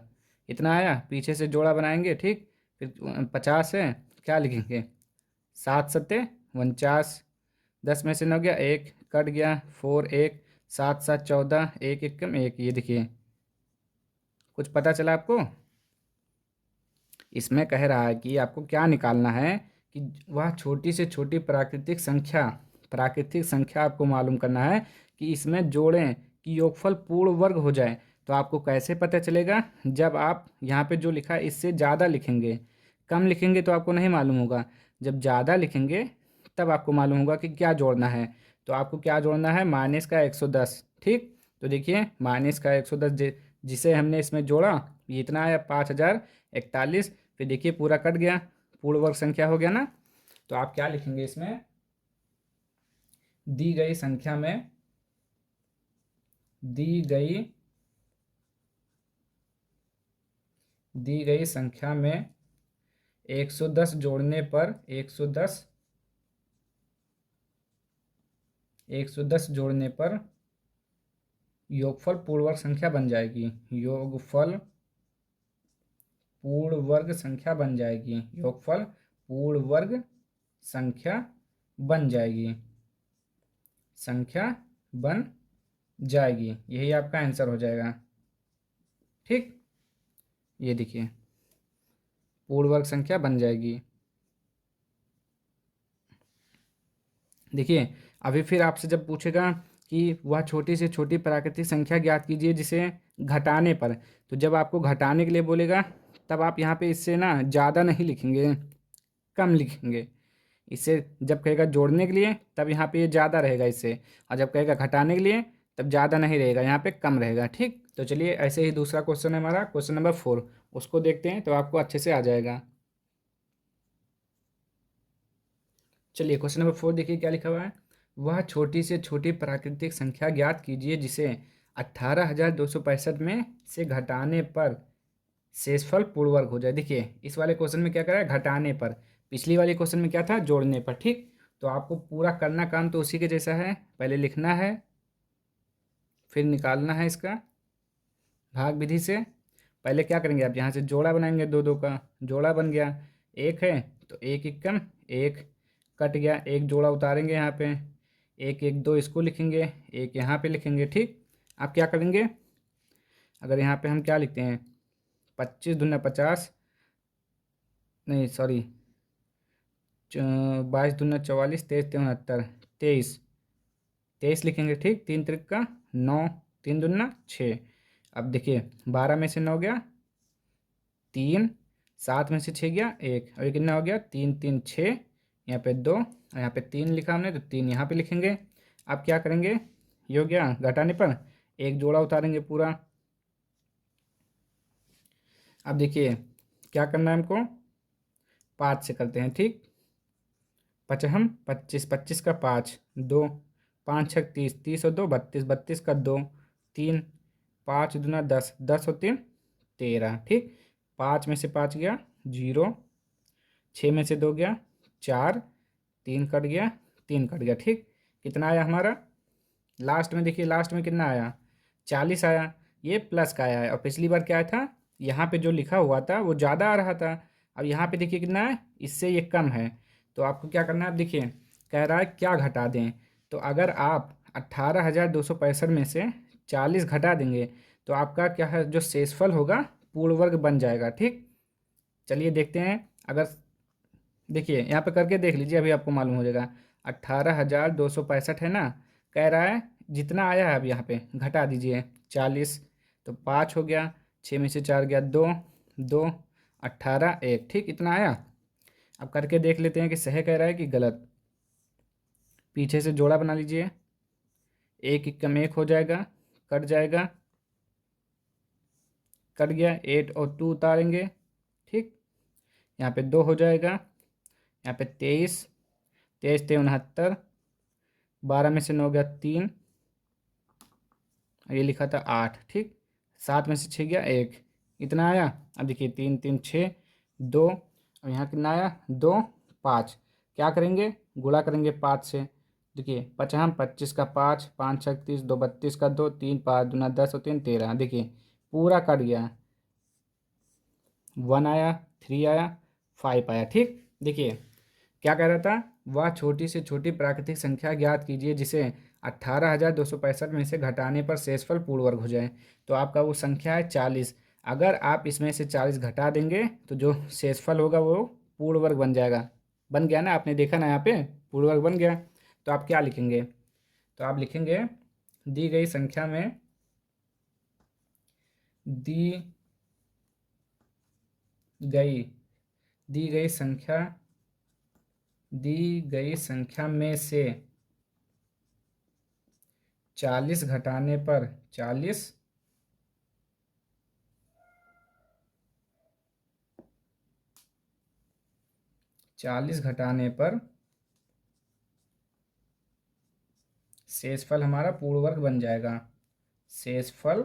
इतना आया, पीछे से जोड़ा बनाएंगे, ठीक, फिर 50 है, क्या लिखेंगे 7 सत्ते 49, 10 में से 9 गया 1, कट गया 4 1, 7 7 14, 1 एकम 1, ये देखिए कुछ पता चला आपको। इसमें कह रहा है कि आपको क्या निकालना है कि वह छोटी से छोटी प्राकृतिक संख्या आपको मालूम करना है कि इसमें जोड़ें कि योगफल पूर्ण वर्ग हो जाए। तो आपको कैसे पता चलेगा, जब आप यहाँ पे जो लिखा है इससे ज़्यादा लिखेंगे, कम लिखेंगे तो आपको नहीं मालूम होगा, जब ज़्यादा लिखेंगे तब आपको मालूम होगा कि क्या जोड़ना है। तो आपको क्या जोड़ना है, माइनस का 110, ठीक। तो देखिए माइनस का 110 जिसे हमने इसमें जोड़ा ये इतना आया 5041, फिर देखिए पूरा कट गया, पूर्ण वर्ग संख्या हो गया ना। तो आप क्या लिखेंगे इसमें, दी गई संख्या में दी गई संख्या में 110 जोड़ने पर 110 जोड़ने पर योगफल पूर्ण वर्ग संख्या बन जाएगी, योगफल पूर्ण वर्ग संख्या बन जाएगी, योगफल पूर्ण वर्ग संख्या बन जाएगी, संख्या बन जाएगी, यही आपका आंसर हो जाएगा। ठीक, ये देखिए पूर्ण वर्ग संख्या बन जाएगी। देखिए अभी फिर आपसे जब पूछेगा कि वह छोटी से छोटी प्राकृतिक संख्या ज्ञात कीजिए जिसे घटाने पर, तो जब आपको घटाने के लिए बोलेगा तब आप यहाँ पे इससे ना ज़्यादा नहीं लिखेंगे, कम लिखेंगे। इससे जब कहेगा जोड़ने के लिए तब यहाँ पे ये ज़्यादा रहेगा इससे, और जब कहेगा घटाने के लिए तब ज़्यादा नहीं रहेगा, यहाँ पे कम रहेगा। ठीक, तो चलिए ऐसे ही दूसरा क्वेश्चन है हमारा क्वेश्चन नंबर 4, उसको देखते हैं तो आपको अच्छे से आ जाएगा। चलिए क्वेश्चन नंबर 4 देखिए क्या लिखा हुआ है। वह छोटी से छोटी प्राकृतिक संख्या ज्ञात कीजिए जिसे 18,265 में से घटाने पर शेषफल पूर्ण वर्ग हो जाए। देखिए इस वाले क्वेश्चन में क्या करा है, घटाने पर, पिछली वाले क्वेश्चन में क्या था, जोड़ने पर। ठीक, तो आपको पूरा करना काम तो उसी के जैसा है, पहले लिखना है फिर निकालना है इसका भाग विधि से। पहले क्या करेंगे, आप यहाँ से जोड़ा बनाएंगे, 2 2 का जोड़ा बन गया, एक है तो एक एकम एक, कट गया, एक जोड़ा उतारेंगे यहाँ पे, 1 1 2 इसको लिखेंगे, एक यहाँ पे लिखेंगे। ठीक, आप क्या करेंगे, अगर यहाँ पे हम क्या लिखते हैं, 25 दूना 50, नहीं सॉरी, 22 दूना 44, 23 3 69, 23 लिखेंगे, ठीक। 3 3 का 9, 3 दूना 6। अब देखिए 12 में से 9 गया 3, 7 में से 6 गया 1, और ये कितना हो गया 3 3 6, यहाँ पे 2 और यहाँ पे 3 लिखा हमने, तो 3 यहाँ पे लिखेंगे। अब क्या करेंगे, ये हो गया, घटाने पर एक जोड़ा उतारेंगे पूरा। अब देखिए क्या करना है हमको, 5 से करते हैं, ठीक। पचहम 25, 25 का 5, 2, 5 6 30, 30 और 2 32, 32 का 2, 3, 5 दूना 10, 10 और 3 13, ठीक। 5 में से 5 गया 0, 6 में से 2 गया 4, 3 कट गया, 3 कट गया, ठीक। कितना आया हमारा, लास्ट में देखिए, लास्ट में कितना आया, 40 आया। ये प्लस का आया है, और पिछली बार क्या था, यहाँ पे जो लिखा हुआ था वो ज़्यादा आ रहा था। अब यहाँ पे देखिए कितना है, इससे ये कम है। तो आपको क्या करना है, अब देखिए कह रहा है क्या घटा दें। तो अगर आप 18,265 में से 40 घटा देंगे तो आपका क्या है, जो शेषफल होगा पूर्ण वर्ग बन जाएगा, ठीक। चलिए देखते हैं। अगर देखिए यहाँ पे करके देख लीजिए, अभी आपको मालूम हो जाएगा। 18,265 है ना, कह रहा है जितना आया है अब यहाँ पे घटा दीजिए 40, तो 5 हो गया, 6 में से 4 गया 2, 2, 18 1, ठीक। इतना आया। अब करके देख लेते हैं कि सही कह रहा है कि गलत। पीछे से जोड़ा बना लीजिए, एक एक कम एक हो जाएगा, कट जाएगा, कट गया, 8 और 2 उतारेंगे, ठीक। यहाँ पे 2 हो जाएगा, यहाँ पे 23, 23 3 69, 12 में से 9 गया 3, ये लिखा था 8, ठीक। 7 में से 6 गया 1, इतना आया। अब देखिए 3 3 6 2, और यहाँ कितना आया 2 5। क्या करेंगे, गुणा करेंगे 5 से। देखिए 55 25 का 5, 5 6 30, 2 32 का 2, 3 5 दूना 10 और 3 13, देखिए पूरा कट गया, 1 आया, 3 आया, 5 आया, ठीक। देखिए क्या कह रहा था, वह छोटी से छोटी प्राकृतिक संख्या ज्ञात कीजिए जिसे 18,265 में से घटाने पर शेषफल पूर्ण वर्ग हो जाए। तो आपका वो संख्या है 40। अगर आप इसमें से 40 घटा देंगे तो जो शेषफल होगा वो पूर्ण वर्ग बन जाएगा। बन गया ना, आपने देखा ना, यहाँ पे पूर्ण वर्ग बन गया। तो आप क्या लिखेंगे, तो आप लिखेंगे दी गई संख्या में, दी गई दी गई संख्या दी गई संख्या में से 40 घटाने पर 40 घटाने पर शेषफल हमारा पूर्ण वर्ग बन जाएगा। शेषफल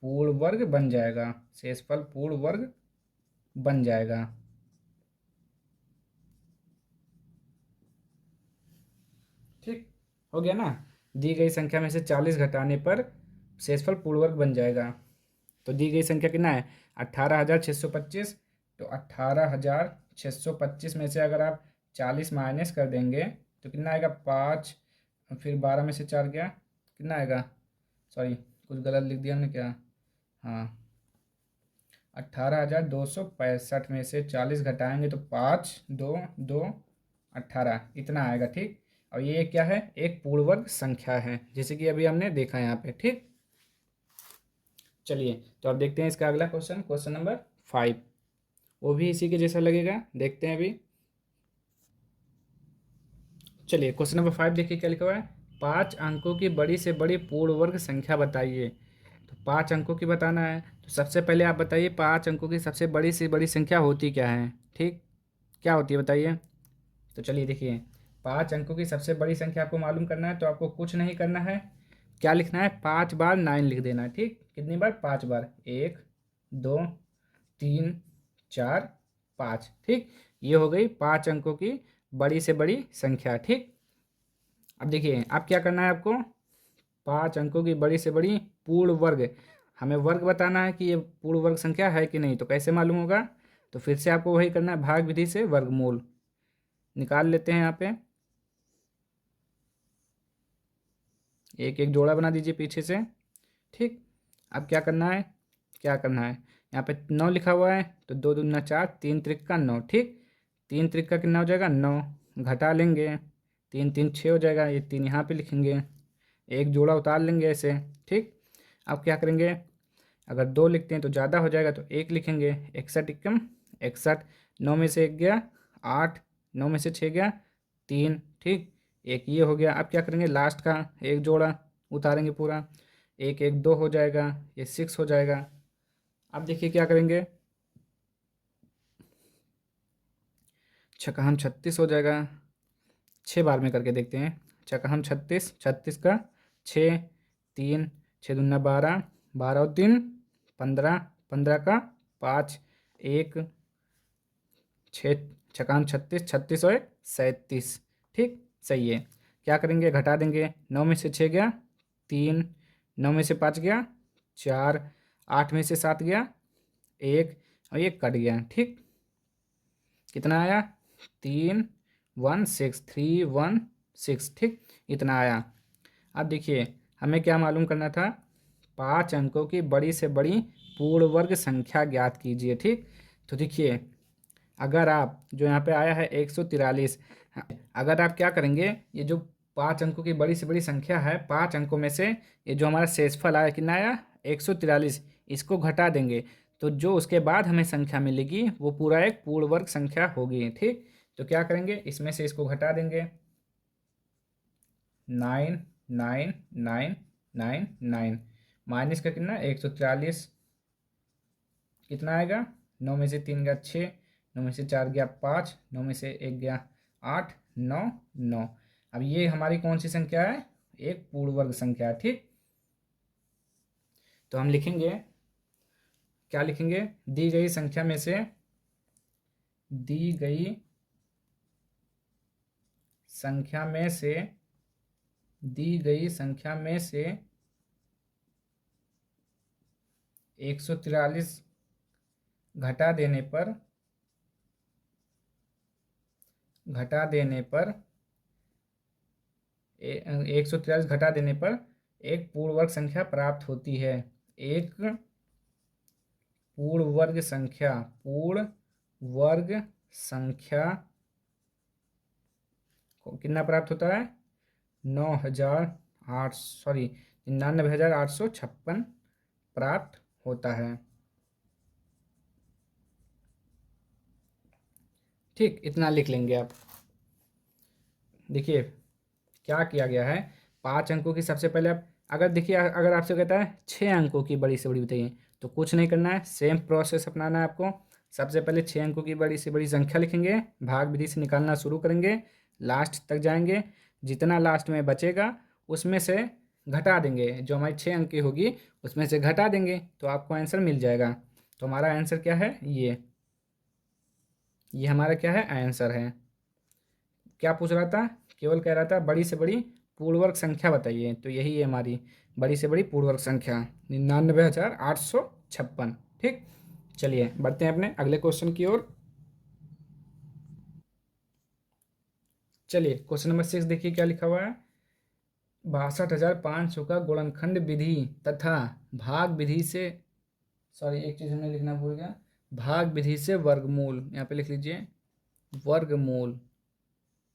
पूर्ण वर्ग बन जाएगा, शेषफल पूर्ण वर्ग बन जाएगा, ठीक। हो गया ना, दी गई संख्या में से 40 घटाने पर शेषफल पूर्ण वर्ग बन जाएगा। तो दी गई संख्या कितना है, 18,625। तो 18,625 में से अगर आप 40 माइनस कर देंगे तो कितना आएगा, 5, फिर 12 में से 4 गया, कितना आएगा, सॉरी कुछ गलत लिख दिया हमने क्या, हाँ 18,265 में से 40 घटाएंगे तो 5 2 2 18, इतना आएगा, ठीक। और ये क्या है, एक पूर्ण वर्ग संख्या है, जैसे कि अभी हमने देखा यहाँ पे, ठीक। चलिए तो अब देखते हैं इसका अगला क्वेश्चन, क्वेश्चन नंबर 5। वो भी इसी के जैसा लगेगा, देखते हैं अभी। चलिए क्वेश्चन नंबर 5 देखिए क्या लिखा हुआ है, 5 अंकों की बड़ी से बड़ी पूर्ण वर्ग संख्या बताइए। तो 5 अंकों की बताना है, तो सबसे पहले आप बताइए 5 अंकों की सबसे बड़ी से बड़ी संख्या होती क्या है, ठीक। क्या होती है बताइए। तो चलिए देखिए, 5 अंकों की सबसे बड़ी संख्या आपको मालूम करना है, तो आपको कुछ नहीं करना है, क्या लिखना है, 5 बार 9 लिख देना है, ठीक। कितनी बार, 5 बार, 1 2 3 4 5, ठीक। ये हो गई 5 अंकों की बड़ी से बड़ी संख्या, ठीक। अब देखिए अब क्या करना है आपको, 5 अंकों की बड़ी से बड़ी पूर्ण वर्ग, हमें वर्ग बताना है कि ये पूर्ण वर्ग संख्या है कि नहीं। तो कैसे मालूम होगा, तो फिर से आपको वही करना है, भाग विधि से वर्गमूल निकाल लेते हैं यहाँ पे। एक एक जोड़ा बना दीजिए पीछे से। ठीक, अब क्या करना है, यहाँ पे 9 लिखा हुआ है तो 2 दूना 4, 3 त्रिक 9। ठीक, 3 त्रिक कितना हो जाएगा 9, घटा लेंगे 3 3 6 हो जाएगा, ये 3 यहाँ पे लिखेंगे, एक जोड़ा उतार लेंगे ऐसे। ठीक, अब क्या करेंगे, अगर 2 लिखते हैं तो ज़्यादा हो जाएगा तो 1 लिखेंगे, 61 एकम 61, 9 में से 1 गया 8, 9 में से 6 गया 3। ठीक, एक ये हो गया। अब क्या करेंगे, लास्ट का एक जोड़ा उतारेंगे पूरा, एक एक 2 हो जाएगा, ये 6 हो जाएगा। अब देखिए क्या करेंगे, छक्का हम 36 हो जाएगा, 6 बार में करके देखते हैं। छक्का हम 36, 36 का 6, 3 6 दूना 12, 12 और 3 15, 15 का 5, 1 6, छक्का हम 36, 36 और 1 37। ठीक, सही है। क्या करेंगे, घटा देंगे, 9 में से 6 गया 3, 9 में से 5 गया 4, 8 में से 7 गया 1 और ये कट गया। ठीक, कितना आया 3 1 6, 3 1 6। ठीक, इतना आया। अब देखिए हमें क्या मालूम करना था, 5 अंकों की बड़ी से बड़ी पूर्ण वर्ग संख्या ज्ञात कीजिए। ठीक, तो देखिए अगर आप जो यहाँ पे आया है 143, अगर आप क्या करेंगे, ये जो 5 अंकों की बड़ी से बड़ी संख्या है, 5 अंकों में से ये जो हमारा शेषफल आया कितना आया 143, इसको घटा देंगे तो जो उसके बाद हमें संख्या मिलेगी वो पूरा एक पूर्ण वर्ग संख्या होगी। ठीक, तो क्या करेंगे, इसमें से इसको घटा देंगे, 9 9 9 9 9 माइनस का कितना 143, कितना आएगा, 9 में से 3 गया 6, 9 में से 4 गया 5, 9 में से 1 गया 8, 9 9। अब ये हमारी कौन सी संख्या है, एक पूर्ण वर्ग संख्या है। ठीक, तो हम लिखेंगे, क्या लिखेंगे, दी गई संख्या में से, दी गई संख्या में से, दी गई संख्या में से 143 घटा देने पर, घटा देने पर 143 घटा देने पर एक पूर्ण वर्ग संख्या प्राप्त होती है। एक पूर्ण वर्ग संख्या, पूर्ण वर्ग संख्या को कितना प्राप्त होता है, 9,800 सॉरी 99,856 प्राप्त होता है। ठीक, इतना लिख लेंगे आप। देखिए क्या किया गया है, 5 अंकों की सबसे पहले आप, अगर देखिए अगर आपसे कहता है 6 अंकों की बड़ी से बड़ी बताइए तो कुछ नहीं करना है, सेम प्रोसेस अपनाना है आपको। सबसे पहले 6 अंकों की बड़ी से बड़ी संख्या लिखेंगे, भाग विधि से निकालना शुरू करेंगे, लास्ट तक जाएंगे, जितना लास्ट में बचेगा उसमें से घटा देंगे, जो हमारी 6 अंक की होगी उसमें से घटा देंगे तो आपको आंसर मिल जाएगा। तो हमारा आंसर क्या है, ये हमारा क्या है आंसर है। क्या पूछ रहा था, केवल कह रहा था बड़ी से बड़ी पूर्ण वर्ग संख्या बताइए, तो यही है हमारी बड़ी से बड़ी पूर्ण वर्ग संख्या 99,856। ठीक, चलिए बढ़ते हैं अपने अगले क्वेश्चन की ओर। चलिए क्वेश्चन नंबर 6 देखिए क्या लिखा हुआ है, 62,500 का गुणनखंड विधि तथा भाग विधि से, सॉरी एक चीज़ हमने लिखना भूल गया, भाग विधि से वर्गमूल, यहाँ पे लिख लीजिए वर्गमूल,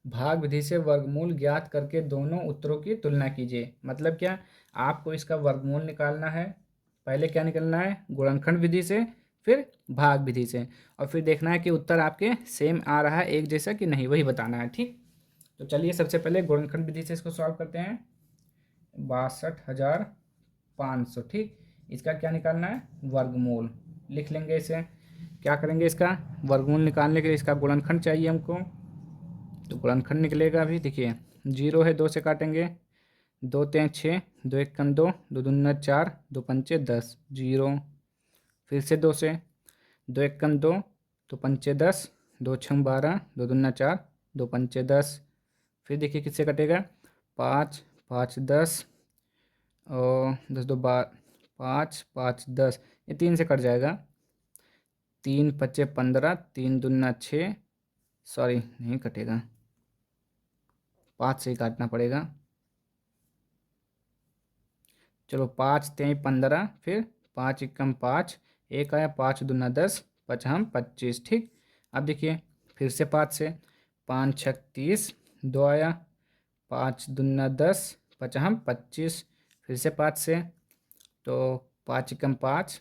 भाग विधि से वर्गमूल ज्ञात करके दोनों उत्तरों की तुलना कीजिए। मतलब क्या, आपको इसका वर्गमूल निकालना है, पहले क्या निकालना है गुणनखंड विधि से, फिर भाग विधि से, और फिर देखना है कि उत्तर आपके सेम आ रहा है एक जैसा कि नहीं, वही बताना है। ठीक, तो चलिए सबसे पहले गुणनखंड विधि से इसको सॉल्व करते हैं। 62,500, ठीक, इसका क्या निकालना है वर्गमूल, लिख लेंगे इसे। क्या करेंगे, इसका वर्गमूल निकालने के लिए इसका गुणनखंड चाहिए हमको, तो गुणनखंड निकलेगा अभी, देखिए 0 है 2 से काटेंगे, 2 3 6, 2 1 कम 2, 2 दूना 4, 2 पंचे 10, 0, फिर से 2 से, 2 1 कम 2, 2 पंचे 10, 2 6 12, 2 दूना 4, 2 पंचे 10, फिर देखिए किससे कटेगा, 5 5 10 और 10 2 5 5 10, ये 3 से कट जाएगा, 3 पच्चे 15, 3 दूना 6, सॉरी नहीं कटेगा, 5 से ही काटना पड़ेगा, चलो 5 3 15, फिर 5 एकम 5, एक आया 5 दूना 10, पचहम 25। ठीक, अब देखिए फिर से 5 से, 5 छक 30, 2 आया, 5 दूना 10, पचहम 25। फिर से 5 से, तो 5 एकम 5,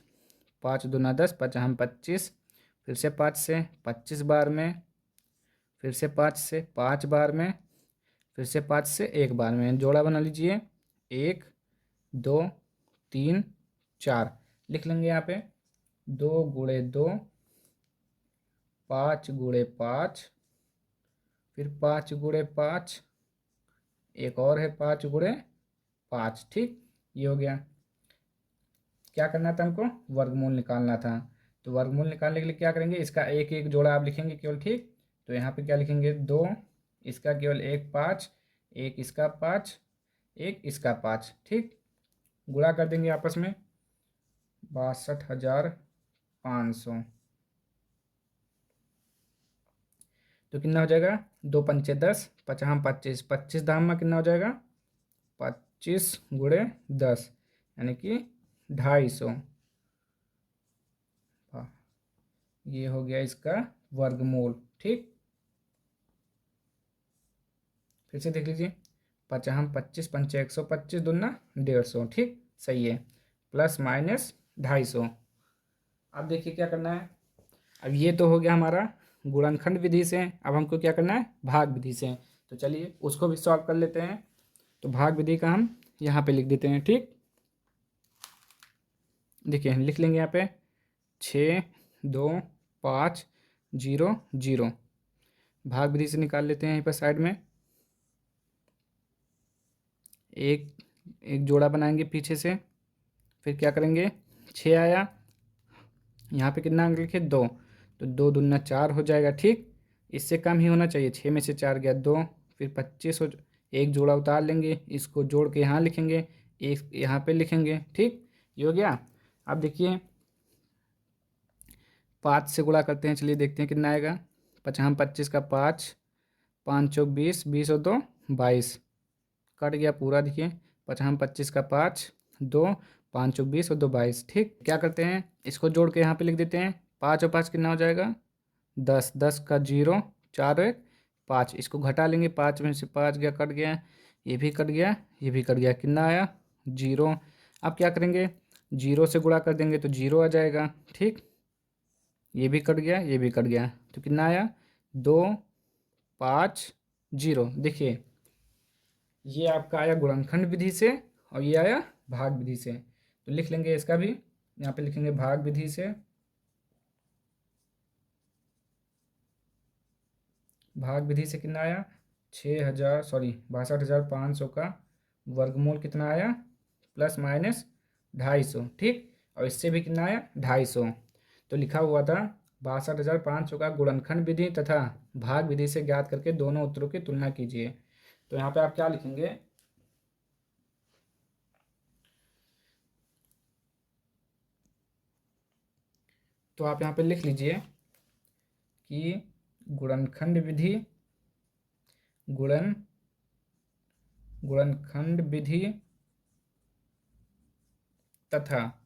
5 दूना 10, पचहम 25। फिर से 5 से 25 बार में, फिर से 5 से 5 बार में, फिर से 5 से 1 बार में। जोड़ा बना लीजिए, 1 2 3 4, लिख लेंगे यहाँ पे 2 गुणे 2, 5 गुणे 5, फिर 5 गुणे 5, एक और है 5 गुणे 5। ठीक, ये हो गया। क्या करना था हमको, वर्गमूल निकालना था। तो वर्गमूल निकालने के लिए क्या करेंगे, इसका एक एक जोड़ा आप लिखेंगे केवल। ठीक, तो यहाँ पे क्या लिखेंगे, 2, इसका केवल एक 5, एक इसका 5, एक इसका 5। ठीक, गुणा कर देंगे आपस में, 62,500। तो कितना हो जाएगा, 2 पंचे 10, पचहम 25, 25 दाम में कितना हो जाएगा, 25 गुणे 10, यानी कि 250। ये हो गया इसका वर्गमूल। ठीक, फिर से देख लीजिए, पचहम 25 पंचे 125, दूना 150। ठीक, सही है, प्लस माइनस 250। अब देखिए क्या करना है। अब ये तो हो गया हमारा गुणनखंड विधि से, अब हमको क्या करना है, भाग विधि से। तो चलिए उसको भी सॉल्व कर लेते हैं। तो भाग विधि का हम यहाँ पे लिख देते हैं। ठीक, देखिए लिख लेंगे यहाँ पे 6 2 5 0 0। भाग विधि से निकाल लेते हैं यहीं पर साइड में। एक एक जोड़ा बनाएंगे पीछे से, फिर क्या करेंगे, 6 आया, यहाँ पे कितना अंक लिखे, 2, तो 2 दूना 4 हो जाएगा। ठीक, इससे कम ही होना चाहिए, 6 में से 4 गया 2, फिर 25 हो, एक जोड़ा उतार लेंगे, इसको जोड़ के यहाँ लिखेंगे, एक यहाँ पे लिखेंगे। ठीक, ये हो गया। अब देखिए 5 से गुणा करते हैं, चलिए देखते हैं कितना आएगा। पचहम 25 का 5, 5 चौक 20, 20 और 2 22, कट गया पूरा। देखिए पचहम 25 का 5, 2, 5 चौक 20 और 2 22। ठीक, क्या करते हैं, इसको जोड़ के यहाँ पे लिख देते हैं। 5 और 5 कितना हो जाएगा, 10, 10 का 0, 4 और 1 5, इसको घटा लेंगे, 5 में से 5 गया, कट गया, ये भी कट गया, ये भी कट गया, कितना आया, 0। अब क्या करेंगे, 0 से गुणा कर देंगे तो 0 आ जाएगा। ठीक, ये भी कट गया, ये भी कट गया, तो कितना आया, 2 5 0। देखिए ये आपका आया गुणनखंड विधि से, और ये आया भाग विधि से। तो लिख लेंगे इसका भी, यहाँ पे लिखेंगे भाग विधि से। भाग विधि से कितना आया, 62,500 का वर्गमूल कितना आया, प्लस माइनस 250। ठीक, और इससे भी कितना आया, 250। तो लिखा हुआ था 62,500 का गुणनखंड विधि तथा भाग विधि से ज्ञात करके दोनों उत्तरों की तुलना कीजिए। तो यहाँ पे आप क्या लिखेंगे, तो आप यहाँ पे लिख लीजिए कि गुणनखंड विधि, गुणनखंड विधि तथा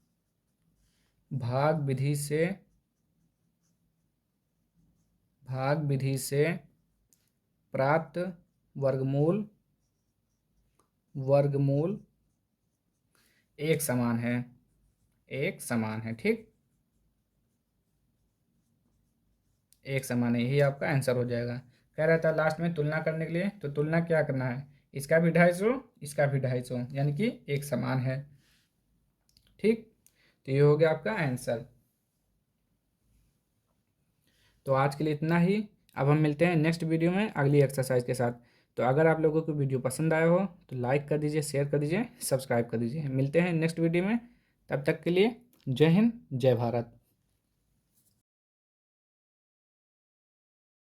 भाग विधि से, प्राप्त वर्गमूल एक समान है, एक समान है। ठीक, एक समान है, यही आपका आंसर हो जाएगा। कह रहा था लास्ट में तुलना करने के लिए, तो तुलना क्या करना है, इसका भी 250, इसका भी 250, यानी कि एक समान है। ठीक, तो ये हो गया आपका आंसर। तो आज के लिए इतना ही। अब हम मिलते हैं नेक्स्ट वीडियो में अगली एक्सरसाइज के साथ। तो अगर आप लोगों को वीडियो पसंद आया हो तो लाइक कर दीजिए, शेयर कर दीजिए, सब्सक्राइब कर दीजिए। मिलते हैं नेक्स्ट वीडियो में, तब तक के लिए जय हिंद, जय भारत।